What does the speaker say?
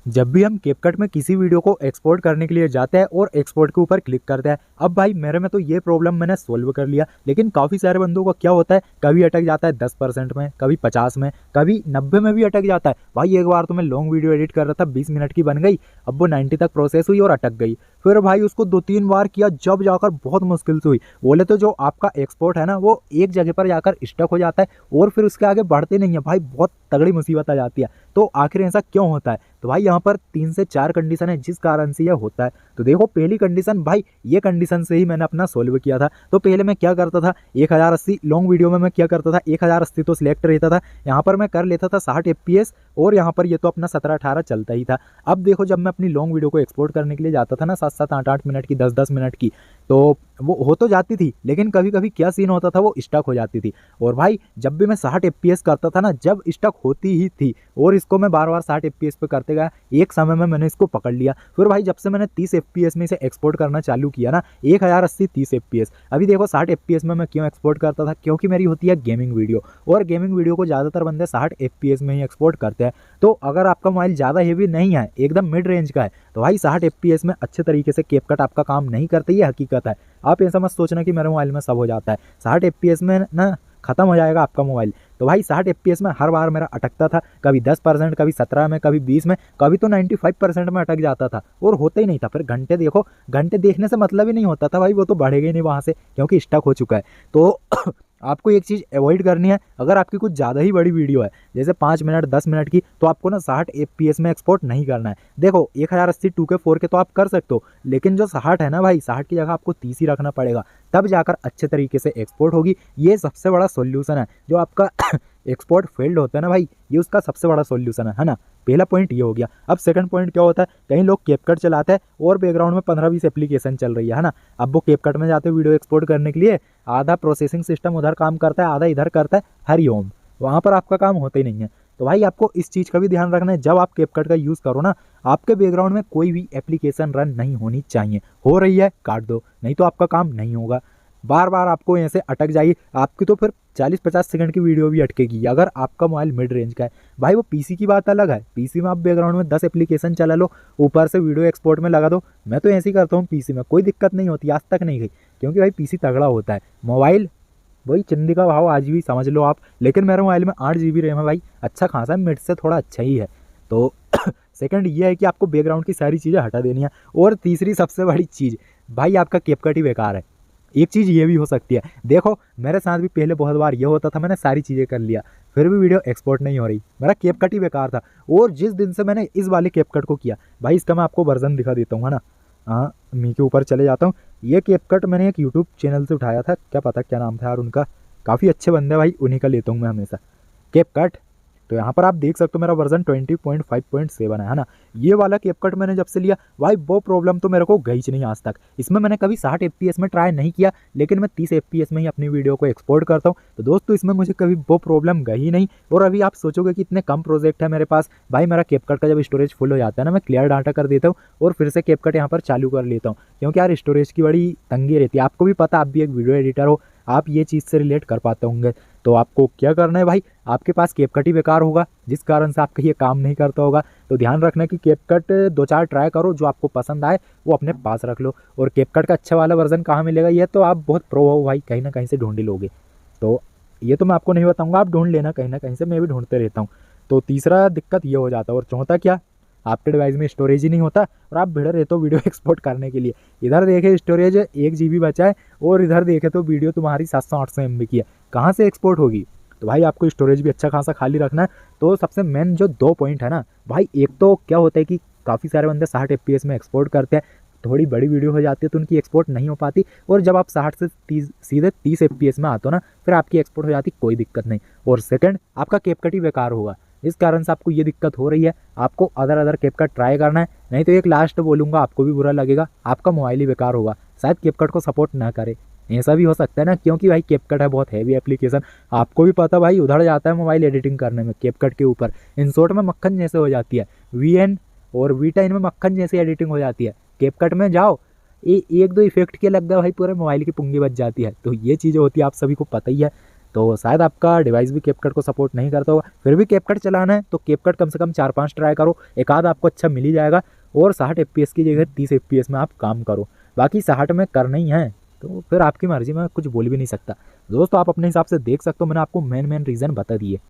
जब भी हम कैपकट में किसी वीडियो को एक्सपोर्ट करने के लिए जाते हैं और एक्सपोर्ट के ऊपर क्लिक करते हैं, अब भाई मेरे में तो ये प्रॉब्लम मैंने सोल्व कर लिया, लेकिन काफ़ी सारे बंदों को क्या होता है, कभी अटक जाता है 10% में, कभी 50 में, कभी 90 में भी अटक जाता है। भाई एक बार तो मैं लॉन्ग वीडियो एडिट कर रहा था, 20 मिनट की बन गई, अब वो 90 तक प्रोसेस हुई और अटक गई। फिर भाई उसको 2-3 बार किया, जब जाकर बहुत मुश्किल से हुई। बोले तो जो आपका एक्सपोर्ट है ना, वो एक जगह पर जाकर स्टक हो जाता है और फिर उसके आगे बढ़ते नहीं है भाई, बहुत तगड़ी मुसीबत आ जाती है। तो आखिर ऐसा क्यों होता है? तो भाई यहाँ पर 3 से 4 कंडीशन है जिस कारण से यह होता है। तो देखो, पहली कंडीशन, भाई ये कंडीशन से ही मैंने अपना सोल्व किया था। तो पहले मैं क्या करता था, 1080 लॉन्ग वीडियो में मैं क्या करता था, 1080 तो सिलेक्ट रहता था, यहाँ पर मैं कर लेता था 60 FPS और यहाँ पर ये तो अपना 17-18 चलता ही था। अब देखो, जब मैं अपनी लॉन्ग वीडियो को एक्सपोर्ट करने के लिए जाता था ना, 7-7, 8-8 मिनट की, 10-10 मिनट की, तो वो हो तो जाती थी, लेकिन कभी कभी क्या सीन होता था, वो स्टक हो जाती थी। और भाई जब भी मैं 60 FPS करता था ना, जब स्टक होती ही थी, और इसको मैं बार बार 60 FPS पे करते गया, एक समय में मैंने इसको पकड़ लिया। फिर भाई जब से मैंने 30 FPS में इसे एक्सपोर्ट करना चालू किया ना, 1080 30 FPS, अभी देखो 60 FPS में मैं क्यों एक्सपोर्ट करता था, क्योंकि मेरी होती है गेमिंग वीडियो, और गेमिंग वीडियो को ज़्यादातर बंदे 60 FPS में ही एक्सपोर्ट करते हैं। तो अगर आपका मोबाइल ज़्यादा हेवी नहीं है, एकदम मिड रेंज का है, तो भाई 60 FPS में अच्छे तरीके से कैपकट आपका काम नहीं करते, ये हकीकत है। आप ऐसा मत सोचना कि मेरे मोबाइल में सब हो जाता है, 60 FPS में ना खत्म हो जाएगा आपका मोबाइल। तो भाई 60 FPS में हर बार मेरा अटकता था, कभी 10%, कभी 17 में, कभी 20 में, कभी तो 95% में अटक जाता था और होता ही नहीं था। फिर घंटे देखो, घंटे देखने से मतलब ही नहीं होता था भाई, वो तो बढ़ेगा ही नहीं वहाँ से, क्योंकि स्टक हो चुका है। तो आपको एक चीज़ अवॉइड करनी है, अगर आपकी कुछ ज़्यादा ही बड़ी वीडियो है, जैसे 5 मिनट 10 मिनट की, तो आपको ना 60 FPS में एक्सपोर्ट नहीं करना है। देखो 1080 2K 4K तो आप कर सकते हो, लेकिन जो 60 है ना भाई, 60 की जगह आपको 30 ही रखना पड़ेगा, तब जाकर अच्छे तरीके से एक्सपोर्ट होगी। ये सबसे बड़ा सोल्यूशन है। जो आपका एक्सपोर्ट फेल्ड होता है ना भाई, ये उसका सबसे बड़ा सोल्यूशन है ना। पहला पॉइंट ये हो गया। अब सेकंड पॉइंट क्या होता है, कई लोग कैपकट चलाते हैं और बैकग्राउंड में 15-20 एप्लीकेशन चल रही है ना। अब वो कैपकट में जाते हैं वीडियो एक्सपोर्ट करने के लिए, आधा प्रोसेसिंग सिस्टम उधर काम करता है, आधा इधर करता है, हरिओम, वहाँ पर आपका काम होता ही नहीं है। तो भाई आपको इस चीज़ का भी ध्यान रखना है, जब आप कैपकट का यूज़ करो ना, आपके बैकग्राउंड में कोई भी एप्लीकेशन रन नहीं होनी चाहिए। हो रही है, काट दो, नहीं तो आपका काम नहीं होगा। बार बार आपको ऐसे अटक जाइए, आपकी तो फिर 40-50 सेकंड की वीडियो भी अटकेगी, अगर आपका मोबाइल मिड रेंज का है। भाई वो पीसी की बात अलग है, पीसी में आप बैकग्राउंड में 10 एप्लीकेशन चला लो, ऊपर से वीडियो एक्सपोर्ट में लगा दो। मैं तो ऐसे ही करता हूँ, पीसी में कोई दिक्कत नहीं होती, आज तक नहीं गई, क्योंकि भाई पीसी तगड़ा होता है। मोबाइल वही चंदी का भाव आज भी समझ लो आप, लेकिन मेरे मोबाइल में 8 GB रैम है भाई, अच्छा खासा है, मिड से थोड़ा अच्छा ही है। तो सेकंड ये है कि आपको बैकग्राउंड की सारी चीज़ें हटा देनी है। और तीसरी सबसे बड़ी चीज़, भाई आपका कैपकट ही बेकार है। एक चीज़ ये भी हो सकती है, देखो मेरे साथ भी पहले बहुत बार ये होता था, मैंने सारी चीज़ें कर लिया, फिर भी वीडियो एक्सपोर्ट नहीं हो रही, मेरा कैपकट ही बेकार था। और जिस दिन से मैंने इस वाले कैपकट को किया, भाई इसका मैं आपको वर्जन दिखा देता हूँ, है ना। हाँ, मी के ऊपर चले जाता हूँ। ये कैपकट मैंने एक यूट्यूब चैनल से उठाया था, क्या पता क्या नाम था यार उनका, काफ़ी अच्छे बंदे भाई, उन्हीं का लेता हूँ मैं हमेशा कैपकट। तो यहाँ पर आप देख सकते हो मेरा वर्जन 20.5.7 है ना। ये वाला कैपकट मैंने जब से लिया भाई, वो प्रॉब्लम तो मेरे को गई नहीं आज तक। इसमें मैंने कभी 60 FPS में ट्राई नहीं किया, लेकिन मैं 30 FPS में ही अपनी वीडियो को एक्सपोर्ट करता हूँ। तो दोस्तों इसमें मुझे कभी वो प्रॉब्लम गई नहीं। और अभी आप सोचोगे कि इतने कम प्रोजेक्ट है मेरे पास, भाई मेरा कैपकट का जब स्टोरेज फुल हो जाता है ना, मैं क्लियर डाटा कर देता हूँ और फिर से कैपकट यहाँ पर चालू कर लेता हूँ, क्योंकि यार स्टोरेज की बड़ी तंगी रहती है। आपको भी पता, आप भी एक वीडियो एडिटर हो, आप ये चीज़ से रिलेट कर पाते होंगे। तो आपको क्या करना है भाई, आपके पास कैपकट ही बेकार होगा, जिस कारण से आपका ये काम नहीं करता होगा। तो ध्यान रखना कि कैपकट 2-4 ट्राई करो, जो आपको पसंद आए वो अपने पास रख लो। और कैपकट का अच्छा वाला वर्जन कहाँ मिलेगा, ये तो आप बहुत प्रो हो भाई, कहीं ना कहीं से ढूंढ ही लोगे। तो ये तो मैं आपको नहीं बताऊँगा, आप ढूंढ लेना कहीं ना कहीं से, मैं भी ढूंढते रहता हूँ। तो तीसरा दिक्कत ये हो जाता है। और चौथा क्या, आपके डिवाइस में स्टोरेज ही नहीं होता और आप भिड़ रहे तो वीडियो एक्सपोर्ट करने के लिए, इधर देखे स्टोरेज 1 GB बचा है और इधर देखे तो वीडियो तुम्हारी 700-800 MB की है, कहाँ से एक्सपोर्ट होगी। तो भाई आपको स्टोरेज भी अच्छा खासा खाली रखना है। तो सबसे मेन जो 2 पॉइंट है ना भाई, एक तो क्या होता है कि काफ़ी सारे बंदे 60 FPS में एक्सपोर्ट करते हैं, थोड़ी बड़ी वीडियो हो जाती है तो उनकी एक्सपोर्ट नहीं हो पाती, और जब आप 60 से 30 सीधे 30 FPS में आते हो ना, फिर आपकी एक्सपोर्ट हो जाती, कोई दिक्कत नहीं। और सेकंड, आपका कैपकट ही बेकार होगा, इस कारण से आपको ये दिक्कत हो रही है, आपको अदर कैपकट ट्राई करना है। नहीं तो एक लास्ट बोलूँगा, आपको भी बुरा लगेगा, आपका मोबाइल ही बेकार होगा, शायद कैपकट को सपोर्ट ना करे, ऐसा भी हो सकता है ना, क्योंकि भाई कैपकट है बहुत हैवी एप्लीकेशन, आपको भी पता भाई, उधर जाता है मोबाइल एडिटिंग करने में कैपकट के ऊपर, इनशॉट में मक्खन जैसे हो जाती है, VN और V10 में मक्खन जैसी एडिटिंग हो जाती है। कैपकट में जाओ, एक दो इफेक्ट के लग गए भाई, पूरे मोबाइल की पुंगी बच जाती है। तो ये चीज़ें होती है, आप सभी को पता ही है। तो शायद आपका डिवाइस भी कैपकट को सपोर्ट नहीं करता होगा। फिर भी कैपकट चलाना है तो कैपकट कम से कम 4-5 ट्राई करो, एक आध आपको अच्छा मिल ही जाएगा। और 60 FPS की जगह 30 FPS में आप काम करो, बाकी 60 में करना ही है तो फिर आपकी मर्जी, में कुछ बोल भी नहीं सकता। दोस्तों आप अपने हिसाब से देख सकते हो, मैंने आपको मेन रीज़न बता दिए।